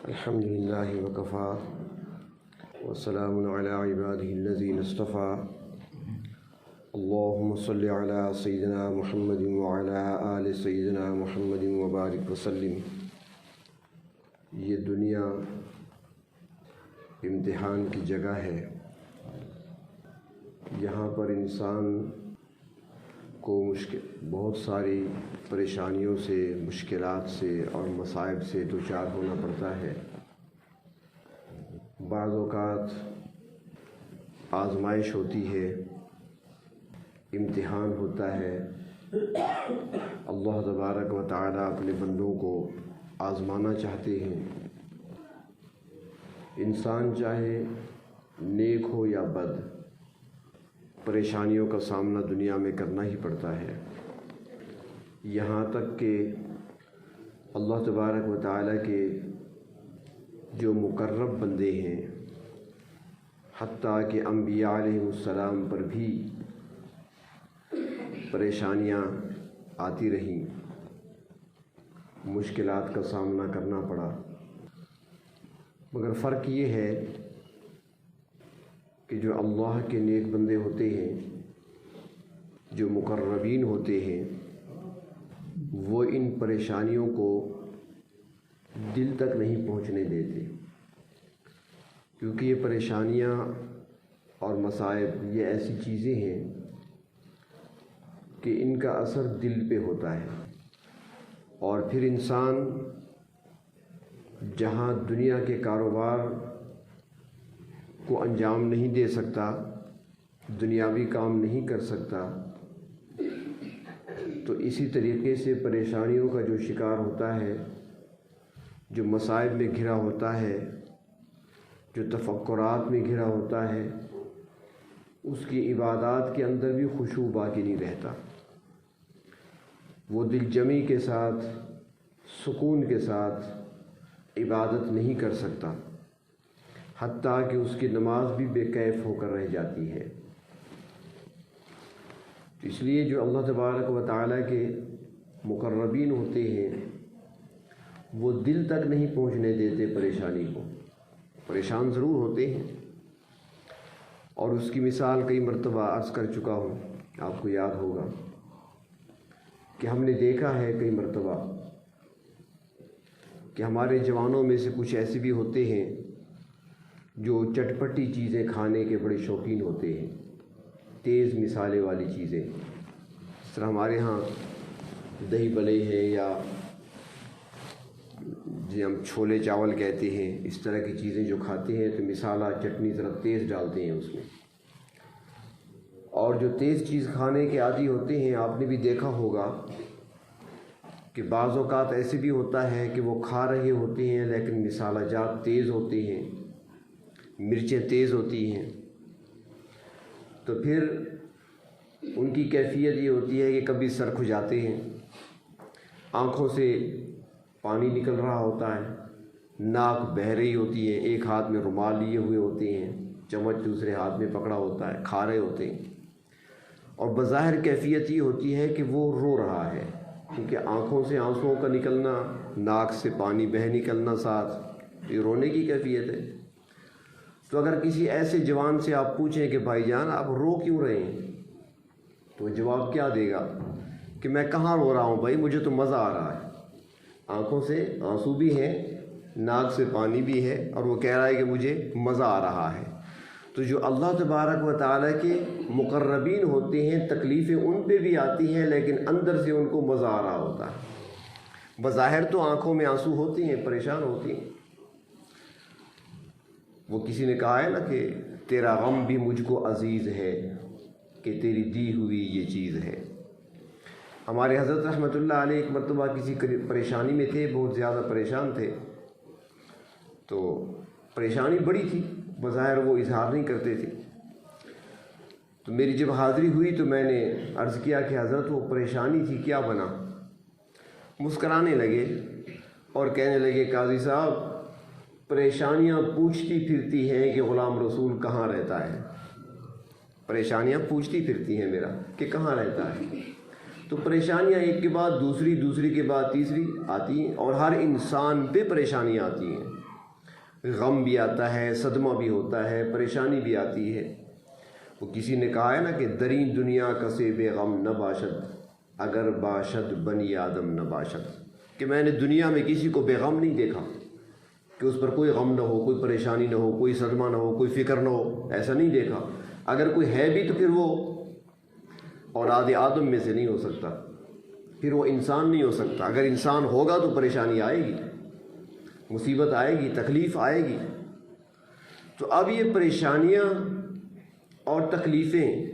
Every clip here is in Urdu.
الحمد للہ وکفى وسلام علی عباده الذین اصطفى اللہم صل علی سیدنا محمد وعلی آل سیدنا محمد وبارک وسلم۔ یہ دنیا امتحان کی جگہ ہے، یہاں پر انسان کو بہت ساری پریشانیوں سے، مشکلات سے اور مصائب سے دوچار ہونا پڑتا ہے۔ بعض اوقات آزمائش ہوتی ہے، امتحان ہوتا ہے۔ اللہ تبارک و تعالی اپنے بندوں کو آزمانا چاہتے ہیں۔ انسان چاہے نیک ہو یا بد، پریشانیوں کا سامنا دنیا میں کرنا ہی پڑتا ہے، یہاں تک کہ اللہ تبارک و تعالیٰ کے جو مقرب بندے ہیں، حتیٰ کہ انبیاء علیہ السلام پر بھی پریشانیاں آتی رہیں، مشکلات کا سامنا کرنا پڑا، مگر فرق یہ ہے کہ جو اللہ کے نیک بندے ہوتے ہیں، جو مقربین ہوتے ہیں، وہ ان پریشانیوں کو دل تک نہیں پہنچنے دیتے، کیونکہ یہ پریشانیاں اور مصائب یہ ایسی چیزیں ہیں کہ ان کا اثر دل پہ ہوتا ہے، اور پھر انسان جہاں دنیا کے کاروبار کو انجام نہیں دے سکتا، دنیاوی کام نہیں کر سکتا، تو اسی طریقے سے پریشانیوں کا جو شکار ہوتا ہے، جو مصائب میں گھرا ہوتا ہے، جو تفکرات میں گھرا ہوتا ہے، اس کی عبادات کے اندر بھی خشوع باقی نہیں رہتا، وہ دل جمی کے ساتھ، سکون کے ساتھ عبادت نہیں کر سکتا، حتیٰ کہ اس کی نماز بھی بے کیف ہو کر رہ جاتی ہے۔ اس لیے جو اللہ تبارک و تعالیٰ کے مقربین ہوتے ہیں، وہ دل تک نہیں پہنچنے دیتے پریشانی کو، پریشان ضرور ہوتے ہیں، اور اس کی مثال کئی مرتبہ عرض کر چکا ہوں، آپ کو یاد ہوگا کہ ہم نے دیکھا ہے کئی مرتبہ کہ ہمارے جوانوں میں سے کچھ ایسے بھی ہوتے ہیں جو چٹپٹی چیزیں کھانے کے بڑے شوقین ہوتے ہیں، تیز مسالے والی چیزیں، اس طرح ہمارے ہاں دہی بلے ہیں، یا ہم چھولے چاول کہتے ہیں، اس طرح کی چیزیں جو کھاتے ہیں تو مسالہ چٹنی ذرا تیز ڈالتے ہیں اس میں، اور جو تیز چیز کھانے کے عادی ہوتے ہیں، آپ نے بھی دیکھا ہوگا کہ بعض اوقات ایسے بھی ہوتا ہے کہ وہ کھا رہے ہوتے ہیں لیکن مسالہ جات تیز ہوتے ہیں، مرچیں تیز ہوتی ہیں، تو پھر ان کی کیفیت یہ ہوتی ہے کہ کبھی سر کھجاتے ہیں، آنکھوں سے پانی نکل رہا ہوتا ہے، ناک بہہ رہی ہوتی ہے، ایک ہاتھ میں رومال لیے ہوئے ہوتے ہیں، چمچ دوسرے ہاتھ میں پکڑا ہوتا ہے، کھا رہے ہوتے ہیں، اور بظاہر کیفیت یہ ہوتی ہے کہ وہ رو رہا ہے، کیونکہ آنکھوں سے آنسوؤں کا نکلنا، ناک سے پانی بہہ نکلنا ساتھ، یہ رونے کی کیفیت ہے۔ تو اگر کسی ایسے جوان سے آپ پوچھیں کہ بھائی جان آپ رو کیوں رہے ہیں، تو جواب کیا دے گا کہ میں کہاں رو رہا ہوں بھائی، مجھے تو مزہ آ رہا ہے، آنکھوں سے آنسو بھی ہیں، ناک سے پانی بھی ہے، اور وہ کہہ رہا ہے کہ مجھے مزہ آ رہا ہے۔ تو جو اللہ تبارک و تعالیٰ کے مقربین ہوتے ہیں، تکلیفیں ان پہ بھی آتی ہیں لیکن اندر سے ان کو مزہ آ رہا ہوتا ہے، بظاہر تو آنکھوں میں آنسو ہوتے ہیں، پریشان ہوتے ہیں۔ وہ کسی نے کہا ہے نا کہ تیرا غم بھی مجھ کو عزیز ہے، کہ تیری دی ہوئی یہ چیز ہے۔ ہمارے حضرت رحمۃ اللہ علیہ ایک مرتبہ کسی پریشانی میں تھے، بہت زیادہ پریشان تھے، تو پریشانی بڑی تھی، بظاہر وہ اظہار نہیں کرتے تھے، تو میری جب حاضری ہوئی تو میں نے عرض کیا کہ حضرت وہ پریشانی تھی کیا بنا؟ مسکرانے لگے اور کہنے لگے قاضی صاحب پریشانیاں پوچھتی پھرتی ہیں کہ غلام رسول کہاں رہتا ہے، پریشانیاں پوچھتی پھرتی ہیں میرا کہ کہاں رہتا ہے۔ تو پریشانیاں ایک کے بعد دوسری، دوسری کے بعد تیسری آتی ہیں، اور ہر انسان پہ پریشانیاں آتی ہیں، غم بھی آتا ہے، صدمہ بھی ہوتا ہے، پریشانی بھی آتی ہے۔ وہ کسی نے کہا ہے نا کہ درین دنیا کسے بے غم نہ باشد، اگر باشد بنی آدم نہ باشد، کہ میں نے دنیا میں کسی کو بے غم نہیں دیکھا، کہ اس پر کوئی غم نہ ہو، کوئی پریشانی نہ ہو، کوئی صدمہ نہ ہو، کوئی فکر نہ ہو، ایسا نہیں دیکھا۔ اگر کوئی ہے بھی تو پھر وہ اولاد آدم میں سے نہیں ہو سکتا، پھر وہ انسان نہیں ہو سکتا۔ اگر انسان ہوگا تو پریشانی آئے گی، مصیبت آئے گی، تکلیف آئے گی۔ تو اب یہ پریشانیاں اور تکلیفیں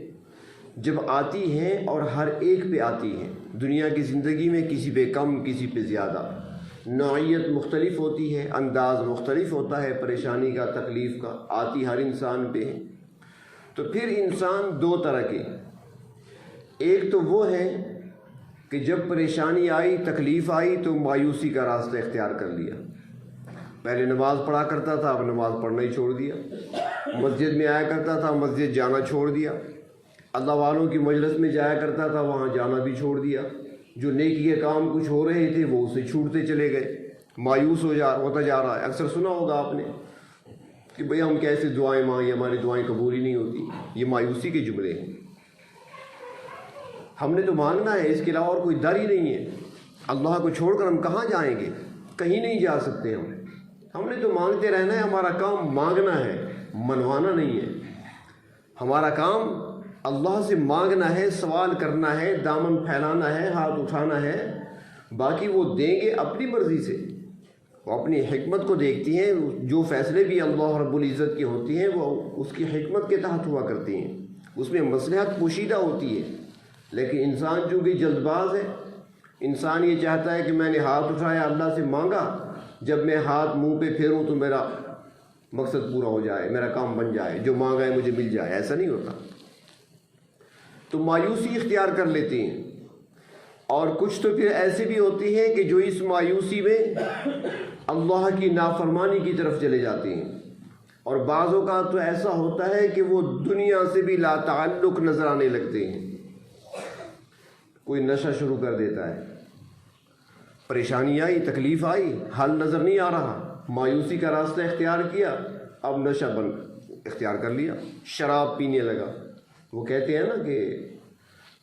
جب آتی ہیں اور ہر ایک پہ آتی ہیں دنیا کی زندگی میں، کسی پہ کم، کسی پہ زیادہ، نوعیت مختلف ہوتی ہے، انداز مختلف ہوتا ہے پریشانی کا، تکلیف کا، آتی ہر انسان پہ ہے۔ تو پھر انسان دو طرح کے، ایک تو وہ ہے کہ جب پریشانی آئی، تکلیف آئی تو مایوسی کا راستہ اختیار کر لیا۔ پہلے نماز پڑھا کرتا تھا، اب نماز پڑھنا ہی چھوڑ دیا۔ مسجد میں آیا کرتا تھا، مسجد جانا چھوڑ دیا۔ اللہ والوں کی مجلس میں جایا کرتا تھا، وہاں جانا بھی چھوڑ دیا۔ جو نیکی کے کام کچھ ہو رہے تھے وہ اسے چھوٹتے چلے گئے، مایوس ہوتا جا رہا ہے۔ اکثر سنا ہوگا آپ نے کہ بھئی ہم کیسے دعائیں مانگیں، ہماری دعائیں قبول ہی نہیں ہوتی۔ یہ مایوسی کے جملے ہیں۔ ہم نے تو مانگنا ہے، اس کے علاوہ اور کوئی در ہی نہیں ہے۔ اللہ کو چھوڑ کر ہم کہاں جائیں گے؟ کہیں نہیں جا سکتے ہم نے تو مانگتے رہنا ہے۔ ہمارا کام مانگنا ہے، منوانا نہیں ہے۔ ہمارا کام اللہ سے مانگنا ہے، سوال کرنا ہے، دامن پھیلانا ہے، ہاتھ اٹھانا ہے۔ باقی وہ دیں گے اپنی مرضی سے، وہ اپنی حکمت کو دیکھتی ہیں۔ جو فیصلے بھی اللہ رب العزت کے ہوتی ہیں وہ اس کی حکمت کے تحت ہوا کرتی ہیں، اس میں مصلحت پوشیدہ ہوتی ہے۔ لیکن انسان چونکہ جلد باز ہے، انسان یہ چاہتا ہے کہ میں نے ہاتھ اٹھایا، اللہ سے مانگا، جب میں ہاتھ منہ پہ پھیروں تو میرا مقصد پورا ہو جائے، میرا کام بن جائے، جو مانگا ہے مجھے مل جائے۔ ایسا نہیں ہوتا۔ تو مایوسی اختیار کر لیتے ہیں۔ اور کچھ تو پھر ایسے بھی ہوتی ہیں کہ جو اس مایوسی میں اللہ کی نافرمانی کی طرف چلے جاتے ہیں۔ اور بعض اوقات تو ایسا ہوتا ہے کہ وہ دنیا سے بھی لا تعلق نظر آنے لگتے ہیں۔ کوئی نشہ شروع کر دیتا ہے، پریشانی آئی، تکلیف آئی، حل نظر نہیں آ رہا، مایوسی کا راستہ اختیار کیا، اب نشہ اختیار کر لیا، شراب پینے لگا۔ وہ کہتے ہیں نا کہ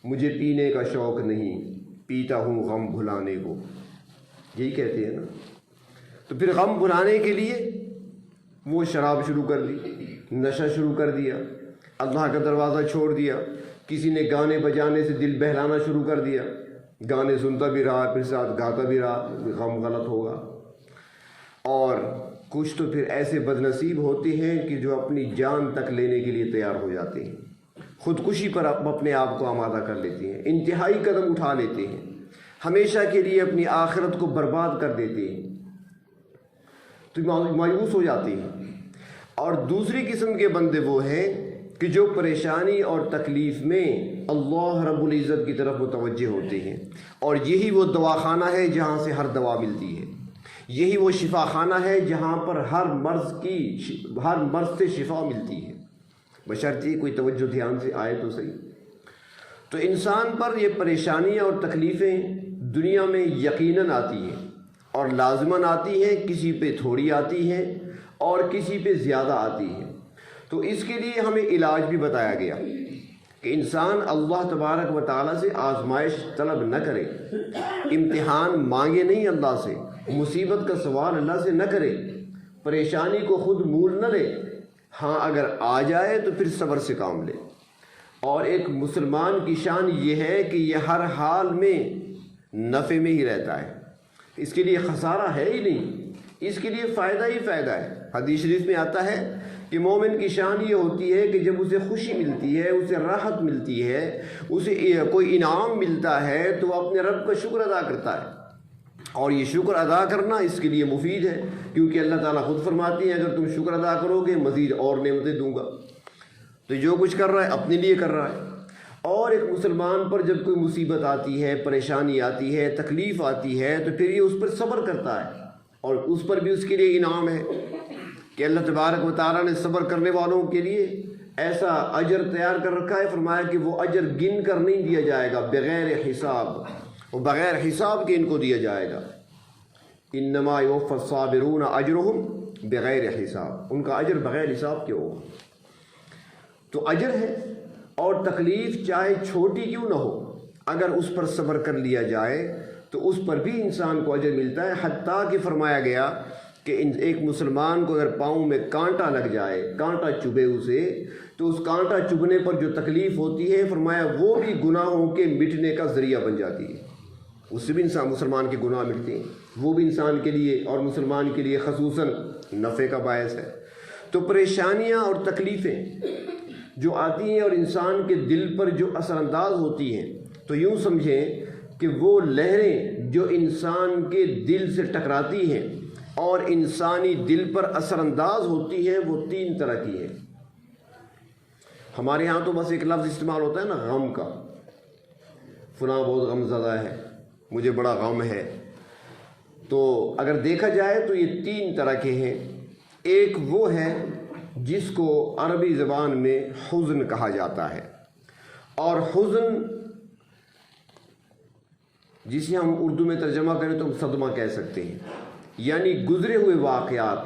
مجھے پینے کا شوق نہیں، پیتا ہوں غم بھلانے کو، یہی کہتے ہیں نا۔ تو پھر غم بھلانے کے لیے وہ شراب شروع کر دی، نشہ شروع کر دیا، اللہ کا دروازہ چھوڑ دیا۔ کسی نے گانے بجانے سے دل بہلانا شروع کر دیا، گانے سنتا بھی رہا، پھر ساتھ گاتا بھی رہا، غم غلط ہوگا۔ اور کچھ تو پھر ایسے بد نصیب ہوتے ہیں کہ جو اپنی جان تک لینے کے لیے تیار ہو جاتے ہیں، خودکشی پر اپنے آپ کو آمادہ کر لیتے ہیں، انتہائی قدم اٹھا لیتے ہیں، ہمیشہ کے لیے اپنی آخرت کو برباد کر دیتے ہیں، تو مایوس ہو جاتے ہیں۔ اور دوسری قسم کے بندے وہ ہیں کہ جو پریشانی اور تکلیف میں اللہ رب العزت کی طرف متوجہ ہوتے ہیں، اور یہی وہ دواخانہ ہے جہاں سے ہر دوا ملتی ہے، یہی وہ شفا خانہ ہے جہاں پر ہر مرض سے شفا ملتی ہے، بشرطیے کوئی توجہ دھیان سے آئے تو صحیح۔ تو انسان پر یہ پریشانیاں اور تکلیفیں دنیا میں یقیناً آتی ہیں اور لازماً آتی ہیں، کسی پہ تھوڑی آتی ہیں اور کسی پہ زیادہ آتی ہیں۔ تو اس کے لیے ہمیں علاج بھی بتایا گیا کہ انسان اللہ تبارک و تعالیٰ سے آزمائش طلب نہ کرے، امتحان مانگے نہیں اللہ سے، مصیبت کا سوال اللہ سے نہ کرے، پریشانی کو خود مول نہ لے۔ ہاں اگر آ جائے تو پھر صبر سے کام لے۔ اور ایک مسلمان کی شان یہ ہے کہ یہ ہر حال میں نفع میں ہی رہتا ہے، اس کے لیے خسارہ ہے ہی نہیں، اس کے لیے فائدہ ہی فائدہ ہے۔ حدیث شریف میں آتا ہے کہ مومن کی شان یہ ہوتی ہے کہ جب اسے خوشی ملتی ہے، اسے راحت ملتی ہے، اسے کوئی انعام ملتا ہے تو وہ اپنے رب کا شکر ادا کرتا ہے۔ اور یہ شکر ادا کرنا اس کے لیے مفید ہے، کیونکہ اللہ تعالیٰ خود فرماتی ہے اگر تم شکر ادا کرو گے مزید اور نعمتیں دوں گا۔ تو جو کچھ کر رہا ہے اپنے لیے کر رہا ہے۔ اور ایک مسلمان پر جب کوئی مصیبت آتی ہے، پریشانی آتی ہے، تکلیف آتی ہے، تو پھر یہ اس پر صبر کرتا ہے، اور اس پر بھی اس کے لیے انعام ہے کہ اللہ تبارک و تعالیٰ نے صبر کرنے والوں کے لیے ایسا اجر تیار کر رکھا ہے۔ فرمایا کہ وہ اجر گن کر نہیں دیا جائے گا، بغیر حساب، وہ بغیر حساب کے ان کو دیا جائے گا۔ انما یوفی الصابرون اجرهم بغیر حساب، ان کا اجر بغیر حساب کے ہوگا۔ تو اجر ہے، اور تکلیف چاہے چھوٹی کیوں نہ ہو، اگر اس پر صبر کر لیا جائے تو اس پر بھی انسان کو اجر ملتا ہے۔ حتیٰ کہ فرمایا گیا کہ ایک مسلمان کو اگر پاؤں میں کانٹا لگ جائے، کانٹا چبھے اسے، تو اس کانٹا چبھنے پر جو تکلیف ہوتی ہے، فرمایا وہ بھی گناہوں کے مٹنے کا ذریعہ بن جاتی ہے، اس سے بھی مسلمان کے گناہ مٹتے ہیں، وہ بھی انسان کے لیے اور مسلمان کے لیے خصوصاً نفع کا باعث ہے۔ تو پریشانیاں اور تکلیفیں جو آتی ہیں اور انسان کے دل پر جو اثر انداز ہوتی ہیں، تو یوں سمجھیں کہ وہ لہریں جو انسان کے دل سے ٹکراتی ہیں اور انسانی دل پر اثر انداز ہوتی ہیں، وہ 3 طرح کی ہیں۔ ہمارے ہاں تو بس ایک لفظ استعمال ہوتا ہے نا، غم کا، فلاں بہت غم زدہ ہے، مجھے بڑا غم ہے۔ تو اگر دیکھا جائے تو یہ 3 طرح کے ہیں۔ ایک وہ ہے جس کو عربی زبان میں حزن کہا جاتا ہے، اور حزن جسے ہم اردو میں ترجمہ کریں تو ہم صدمہ کہہ سکتے ہیں، یعنی گزرے ہوئے واقعات،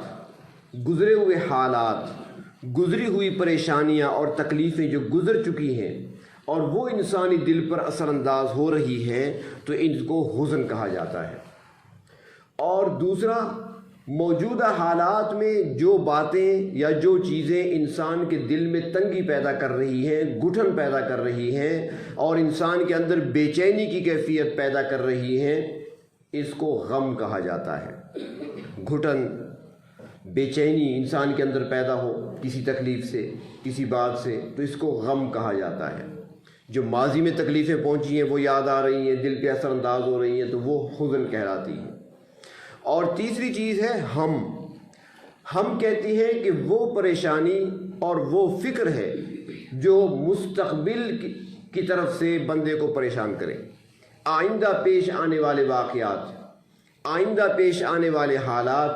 گزرے ہوئے حالات، گزری ہوئی پریشانیاں اور تکلیفیں جو گزر چکی ہیں اور وہ انسانی دل پر اثر انداز ہو رہی ہیں، تو ان کو حزن کہا جاتا ہے۔ اور دوسرا، موجودہ حالات میں جو باتیں یا جو چیزیں انسان کے دل میں تنگی پیدا کر رہی ہیں، گھٹن پیدا کر رہی ہیں اور انسان کے اندر بے چینی کی کیفیت پیدا کر رہی ہیں، اس کو غم کہا جاتا ہے۔ گھٹن، بے چینی انسان کے اندر پیدا ہو کسی تکلیف سے، کسی بات سے، تو اس کو غم کہا جاتا ہے۔ جو ماضی میں تکلیفیں پہنچی ہیں وہ یاد آ رہی ہیں، دل پہ اثر انداز ہو رہی ہیں، تو وہ حزن کہلاتی ہے۔ اور تیسری چیز ہے ہم کہتے ہیں کہ وہ پریشانی اور وہ فکر ہے جو مستقبل کی طرف سے بندے کو پریشان کرے، آئندہ پیش آنے والے واقعات، آئندہ پیش آنے والے حالات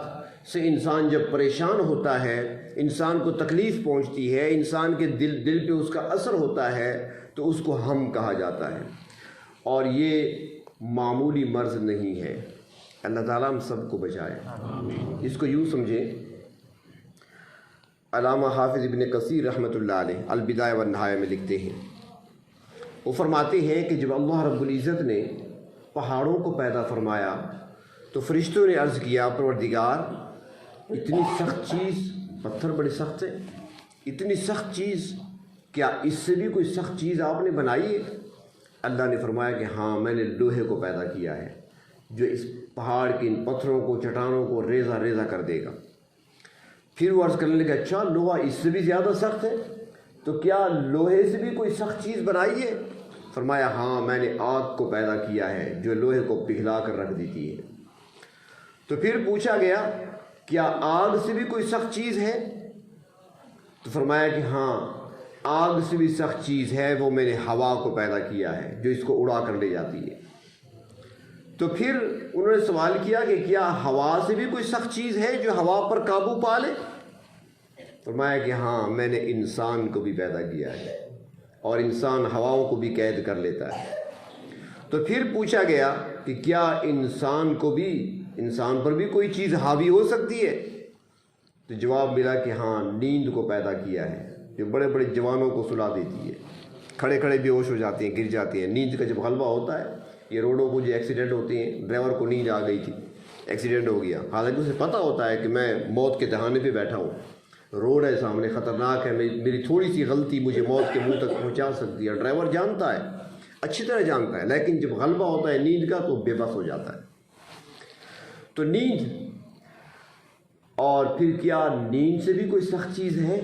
سے انسان جب پریشان ہوتا ہے، انسان کو تکلیف پہنچتی ہے، انسان کے دل پہ اس کا اثر ہوتا ہے، تو اس کو ہم کہا جاتا ہے۔ اور یہ معمولی مرض نہیں ہے، اللہ تعالیٰ ہم سب کو بچائے۔ اس کو یوں سمجھیں، علامہ حافظ ابن کثیر رحمۃ اللہ علیہ البدایہ والنہایہ میں لکھتے ہیں، وہ فرماتے ہیں کہ جب اللہ رب العزت نے پہاڑوں کو پیدا فرمایا تو فرشتوں نے عرض کیا، پروردگار اتنی سخت چیز، پتھر بڑے سخت ہیں، اتنی سخت چیز، کیا اس سے بھی کوئی سخت چیز آپ نے بنائی ہے؟ اللہ نے فرمایا کہ ہاں، میں نے لوہے کو پیدا کیا ہے جو اس پہاڑ کے ان پتھروں کو، چٹانوں کو ریزہ ریزہ کر دے گا۔ پھر وہ عرض کرنے لگا، اچھا لوہا اس سے بھی زیادہ سخت ہے، تو کیا لوہے سے بھی کوئی سخت چیز بنائی ہے؟ فرمایا ہاں، میں نے آگ کو پیدا کیا ہے جو لوہے کو پگھلا کر رکھ دیتی ہے۔ تو پھر پوچھا گیا، کیا آگ سے بھی کوئی سخت چیز ہے؟ تو فرمایا کہ ہاں، آگ سے بھی سخت چیز ہے، وہ میں نے ہوا کو پیدا کیا ہے جو اس کو اڑا کر لے جاتی ہے۔ تو پھر انہوں نے سوال کیا کہ کیا ہوا سے بھی کوئی سخت چیز ہے جو ہوا پر قابو پا لے؟ فرمایا کہ ہاں، میں نے انسان کو بھی پیدا کیا ہے اور انسان ہواؤں کو بھی قید کر لیتا ہے۔ تو پھر پوچھا گیا کہ کیا انسان پر بھی کوئی چیز حاوی ہو سکتی ہے؟ تو جواب ملا کہ ہاں، نیند کو پیدا کیا ہے جو بڑے بڑے جوانوں کو سلا دیتی ہے، کھڑے کھڑے بے ہوش ہو جاتے ہیں، گر جاتے ہیں۔ نیند کا جب غلبہ ہوتا ہے، یہ روڈوں کو جو ایکسیڈنٹ ہوتے ہیں، ڈرائیور کو نیند آ گئی تھی، ایکسیڈنٹ ہو گیا، حالانکہ اسے پتہ ہوتا ہے کہ میں موت کے دہانے پہ بیٹھا ہوں، روڈ ہے سامنے، خطرناک ہے، میری تھوڑی سی غلطی مجھے موت کے منہ تک پہنچا سکتی ہے، ڈرائیور جانتا ہے، اچھی طرح جانتا ہے، لیکن جب غلبہ ہوتا ہے نیند کا تو بے بس ہو جاتا ہے۔ تو نیند، اور پھر کیا نیند سے بھی کوئی سخت چیز ہے؟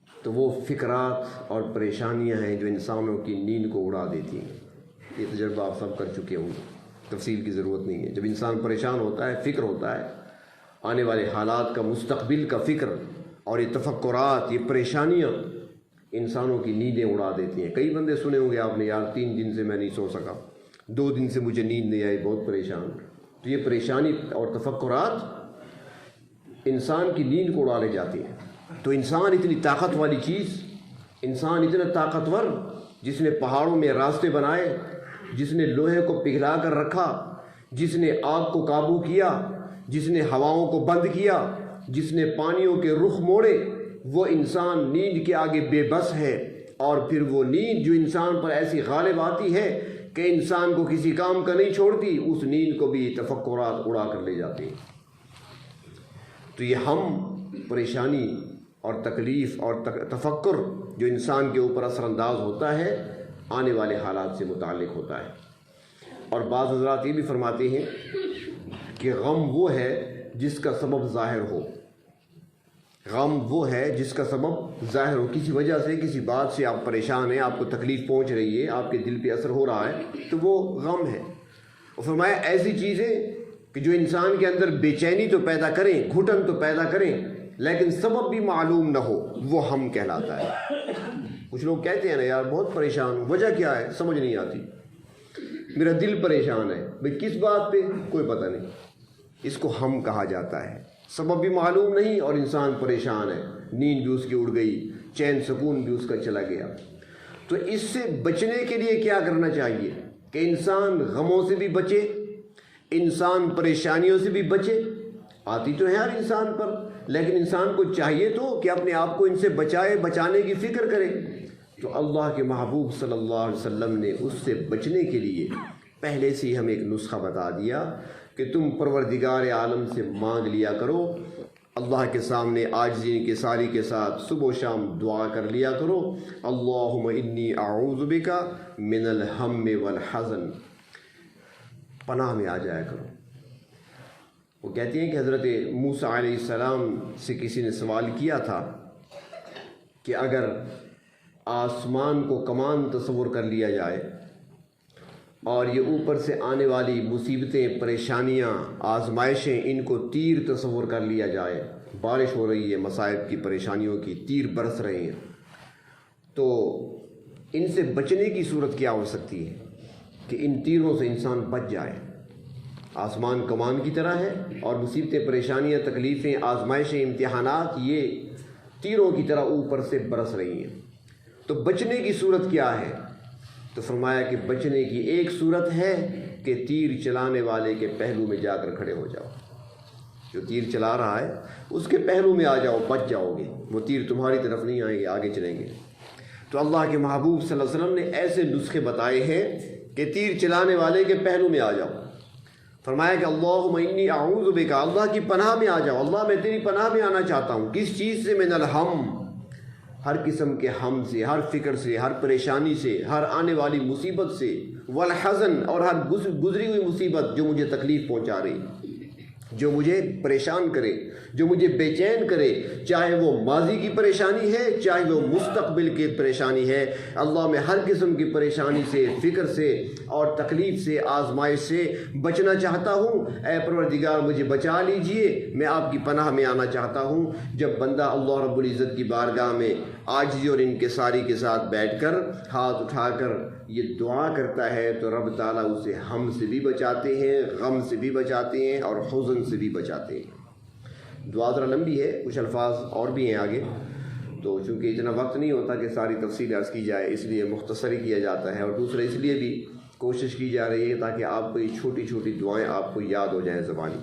تو وہ فکرات اور پریشانیاں ہیں جو انسانوں کی نیند کو اڑا دیتی ہیں۔ یہ تجربہ آپ سب کر چکے ہوں گے، تفصیل کی ضرورت نہیں ہے۔ جب انسان پریشان ہوتا ہے، فکر ہوتا ہے، آنے والے حالات کا، مستقبل کا فکر، اور یہ تفکرات، یہ پریشانیاں انسانوں کی نیندیں اڑا دیتی ہیں۔ کئی بندے سنے ہوں گے آپ نے، یار 3 دن سے میں نہیں سو سکا، 2 دن سے مجھے نیند نہیں آئی، بہت پریشان۔ تو یہ پریشانی اور تفکرات انسان کی نیند کو اڑا لے جاتی ہیں۔ تو انسان اتنی طاقت والی چیز، انسان اتنا طاقتور، جس نے پہاڑوں میں راستے بنائے، جس نے لوہے کو پگھلا کر رکھا، جس نے آگ کو قابو کیا، جس نے ہواؤں کو بند کیا، جس نے پانیوں کے رخ موڑے، وہ انسان نیند کے آگے بے بس ہے۔ اور پھر وہ نیند جو انسان پر ایسی غالب آتی ہے کہ انسان کو کسی کام کا نہیں چھوڑتی، اس نیند کو بھی تفکرات اڑا کر لے جاتی ہیں۔ تو یہ ہم پریشانی اور تکلیف اور تفکر جو انسان کے اوپر اثر انداز ہوتا ہے، آنے والے حالات سے متعلق ہوتا ہے۔ اور بعض حضرات یہ بھی فرماتے ہیں کہ غم وہ ہے جس کا سبب ظاہر ہو، غم وہ ہے جس کا سبب ظاہر ہو، کسی وجہ سے کسی بات سے آپ پریشان ہیں، آپ کو تکلیف پہنچ رہی ہے، آپ کے دل پہ اثر ہو رہا ہے، تو وہ غم ہے۔ اور فرمایا ایسی چیزیں کہ جو انسان کے اندر بے چینی تو پیدا کریں، گھٹن تو پیدا کریں، لیکن سبب بھی معلوم نہ ہو، وہ ہم کہلاتا ہے۔ کچھ لوگ کہتے ہیں نا یار بہت پریشان، وجہ کیا ہے سمجھ نہیں آتی، میرا دل پریشان ہے، بھئی کس بات پہ کوئی پتہ نہیں، اس کو ہم کہا جاتا ہے۔ سبب بھی معلوم نہیں اور انسان پریشان ہے، نیند بھی اس کی اڑ گئی، چین سکون بھی اس کا چلا گیا۔ تو اس سے بچنے کے لیے کیا کرنا چاہیے کہ انسان غموں سے بھی بچے، انسان پریشانیوں سے بھی بچے۔ آتی تو ہے ہر انسان پر، لیکن انسان کو چاہیے تو کہ اپنے آپ کو ان سے بچائے، بچانے کی فکر کرے۔ تو اللہ کے محبوب صلی اللہ علیہ وسلم نے اس سے بچنے کے لیے پہلے سے ہی ہمیں ایک نسخہ بتا دیا کہ تم پروردگار عالم سے مانگ لیا کرو، اللہ کے سامنے عاجزی انکساری کے ساتھ صبح و شام دعا کر لیا کرو، اللہم انی اعوذ بک من الہم والحزن، پناہ میں آ جایا کرو۔ وہ کہتے ہیں کہ حضرت موسیٰ علیہ السلام سے کسی نے سوال کیا تھا کہ اگر آسمان کو کمان تصور کر لیا جائے اور یہ اوپر سے آنے والی مصیبتیں، پریشانیاں، آزمائشیں، ان کو تیر تصور کر لیا جائے، بارش ہو رہی ہے مصائب کی، پریشانیوں کی، تیر برس رہے ہیں، تو ان سے بچنے کی صورت کیا ہو سکتی ہے کہ ان تیروں سے انسان بچ جائے۔ آسمان کمان کی طرح ہے اور مصیبتیں، پریشانیاں، تکلیفیں، آزمائشیں، امتحانات یہ تیروں کی طرح اوپر سے برس رہی ہیں۔ تو بچنے کی صورت کیا ہے؟ تو فرمایا کہ بچنے کی ایک صورت ہے کہ تیر چلانے والے کے پہلو میں جا کر کھڑے ہو جاؤ، جو تیر چلا رہا ہے اس کے پہلو میں آ جاؤ، بچ جاؤ گے، وہ تیر تمہاری طرف نہیں آئیں گے، آگے چلیں گے۔ تو اللہ کے محبوب صلی اللہ علیہ وسلم نے ایسے نسخے بتائے ہیں کہ تیر چلانے والے کے پہلو میں آ جاؤ۔ فرمایا کہ اللہم انی اعوذ بک، اللہ کی پناہ میں آ جاؤ، اللہ میں تیری پناہ میں آنا چاہتا ہوں۔ کس چیز سے؟ من الہم، ہر قسم کے ہم سے، ہر فکر سے، ہر پریشانی سے، ہر آنے والی مصیبت سے، والحزن، اور ہر گزری ہوئی مصیبت جو مجھے تکلیف پہنچا رہی، جو مجھے پریشان کرے، جو مجھے بے چین کرے، چاہے وہ ماضی کی پریشانی ہے، چاہے وہ مستقبل کی پریشانی ہے، اللہ میں ہر قسم کی پریشانی سے، فکر سے اور تکلیف سے، آزمائش سے بچنا چاہتا ہوں۔ اے پروردگار مجھے بچا لیجئے، میں آپ کی پناہ میں آنا چاہتا ہوں۔ جب بندہ اللہ رب العزت کی بارگاہ میں عاجزی اور انکساری کے ساتھ بیٹھ کر ہاتھ اٹھا کر یہ دعا کرتا ہے تو رب تعالیٰ اسے ہم سے بھی بچاتے ہیں، غم سے بھی بچاتے ہیں اور حزن سے بھی بچاتے ہیں۔ دعا ذرا لمبی ہے، کچھ الفاظ اور بھی ہیں آگے، تو چونکہ اتنا وقت نہیں ہوتا کہ ساری تفصیل عرض کی جائے، اس لیے مختصر ہی کیا جاتا ہے، اور دوسرا اس لیے بھی کوشش کی جا رہی ہے تاکہ آپ کو یہ چھوٹی چھوٹی دعائیں آپ کو یاد ہو جائیں زبانی،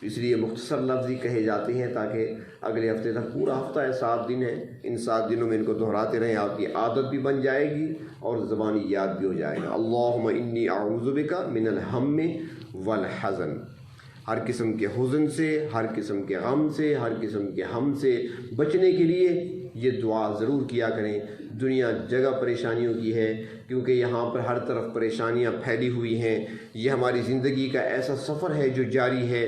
اس لیے مختصر لفظ ہی کہے جاتے ہیں تاکہ اگلے ہفتے تک، پورا ہفتہ ہے، 7 دن ہے، ان 7 دنوں میں ان کو دہراتے رہیں، آپ کی عادت بھی بن جائے گی اور زبانی یاد بھی ہو جائے گا۔ اللہم انی اعوذ بک من الہم والحزن، ہر قسم کے حزن سے، ہر قسم کے غم سے، ہر قسم کے ہم سے بچنے کے لیے یہ دعا ضرور کیا کریں۔ دنیا جگہ پریشانیوں کی ہے، کیونکہ یہاں پر ہر طرف پریشانیاں پھیلی ہوئی ہیں، یہ ہماری زندگی کا ایسا سفر ہے جو جاری ہے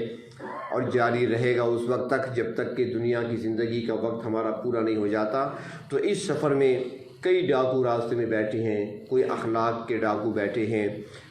اور جاری رہے گا اس وقت تک جب تک کہ دنیا کی زندگی کا وقت ہمارا پورا نہیں ہو جاتا۔ تو اس سفر میں کئی ڈاکو راستے میں بیٹھے ہیں، کوئی اخلاق کے ڈاکو بیٹھے ہیں،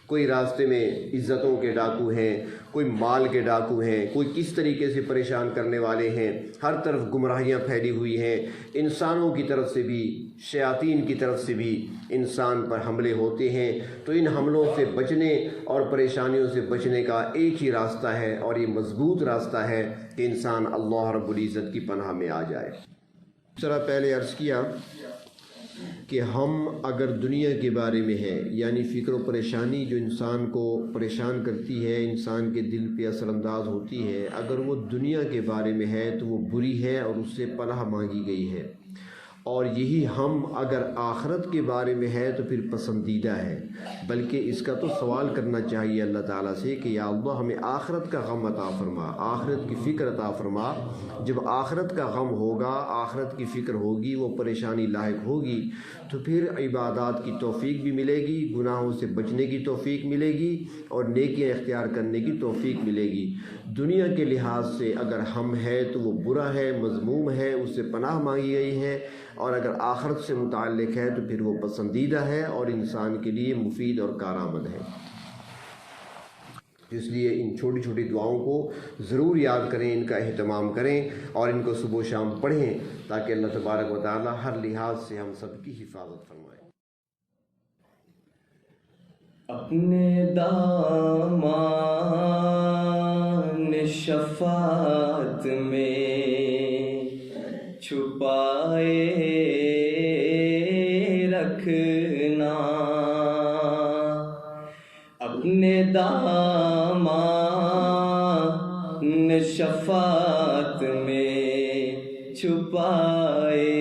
کوئی راستے میں عزتوں کے ڈاکو ہیں، کوئی مال کے ڈاکو ہیں، کوئی کس طریقے سے پریشان کرنے والے ہیں، ہر طرف گمراہیاں پھیلی ہوئی ہیں، انسانوں کی طرف سے بھی، شیاطین کی طرف سے بھی انسان پر حملے ہوتے ہیں۔ تو ان حملوں سے بچنے اور پریشانیوں سے بچنے کا ایک ہی راستہ ہے، اور یہ مضبوط راستہ ہے کہ انسان اللہ رب العزت کی پناہ میں آ جائے۔ اس طرح پہلے عرض کیا کہ ہم اگر دنیا کے بارے میں ہے، یعنی فکر و پریشانی جو انسان کو پریشان کرتی ہے، انسان کے دل پہ اثر انداز ہوتی ہے، اگر وہ دنیا کے بارے میں ہے تو وہ بری ہے اور اس سے پناہ مانگی گئی ہے، اور یہی ہم اگر آخرت کے بارے میں ہے تو پھر پسندیدہ ہے۔ بلکہ اس کا تو سوال کرنا چاہیے اللہ تعالیٰ سے کہ یا اللہ ہمیں آخرت کا غم عطا فرما، آخرت کی فکر عطا فرما۔ جب آخرت کا غم ہوگا، آخرت کی فکر ہوگی، وہ پریشانی لاحق ہوگی، تو پھر عبادات کی توفیق بھی ملے گی، گناہوں سے بچنے کی توفیق ملے گی اور نیکیاں اختیار کرنے کی توفیق ملے گی۔ دنیا کے لحاظ سے اگر ہم ہے تو وہ برا ہے، مذموم ہے، اس سے پناہ مانگی گئی ہے، اور اگر آخرت سے متعلق ہے تو پھر وہ پسندیدہ ہے اور انسان کے لیے مفید اور کارآمد ہے۔ اس لیے ان چھوٹی چھوٹی دعاؤں کو ضرور یاد کریں، ان کا اہتمام کریں اور ان کو صبح و شام پڑھیں، تاکہ اللہ تبارک و تعالی ہر لحاظ سے ہم سب کی حفاظت فرمائے۔ اپنے دامان شفاعت میں چھپائے رکھنا، اپنے دامان شفاعت میں چھپائے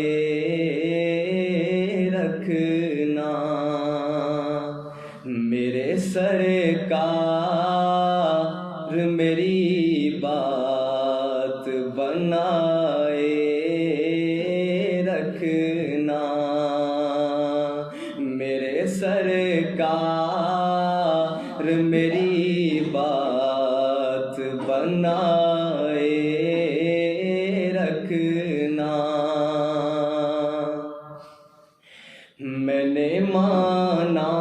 رکھنا، میرے سرکار میری بات بنائے رکھنا، میرے سرکار میری بات بنائے رکھنا۔ میں نے مانا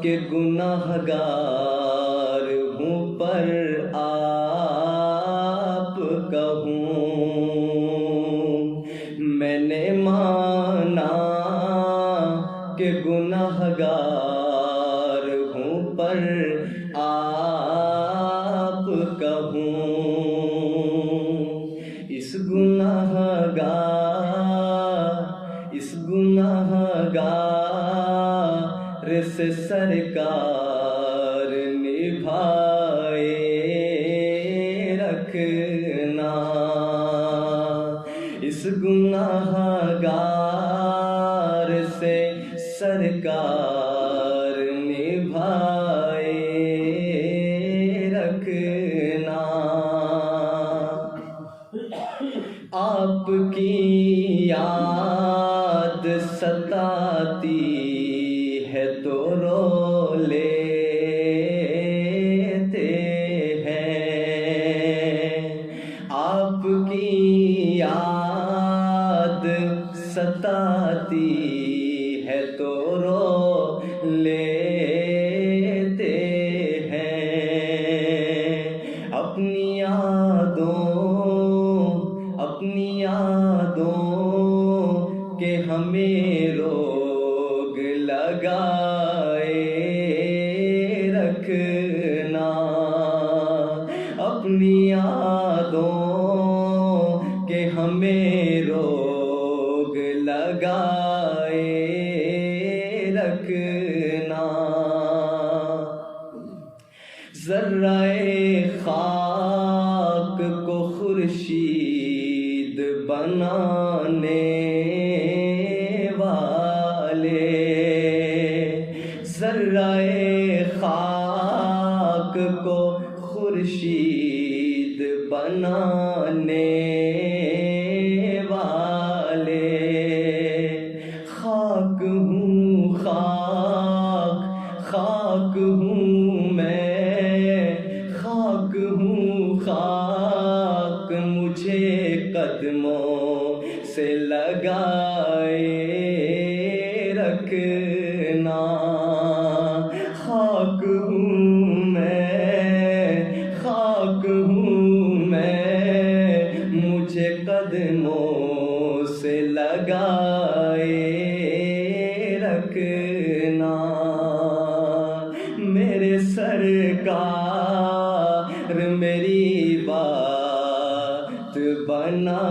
کہ گناہ گار ہوں پر آپ کا ہوں، میں نے مانا کہ گناہ گار ہوں پر آپ کا ہوں، اس گناہ گار سے سرکار نبھائے رکھنا، اس گناہ گار سے سرکار نبھائے رکھنا۔ آپ کی یاد ستاتی ہے تو رو لیتے ہیں، آپ کی یاد ستاتی ہے تو رو لیتے ہیں، اپنی یادوں کے ہمیں روگ لگائے رکھنا، اپنی یادوں کے ہمیں روگ لگائے رکھنا، ذرہ خاک کو خورشید بنانے والے، ذرہ خاک کو خورشید بنانے والے، خاک ہوں خاک ہوں میں، خاک ہوں خاک، مجھے قدموں سے لگائے رکھنا، خاک ہوں میں، خاک ہوں میں، مجھے قدموں سے لگائے رکھنا، میرے سرکار میری بات بنا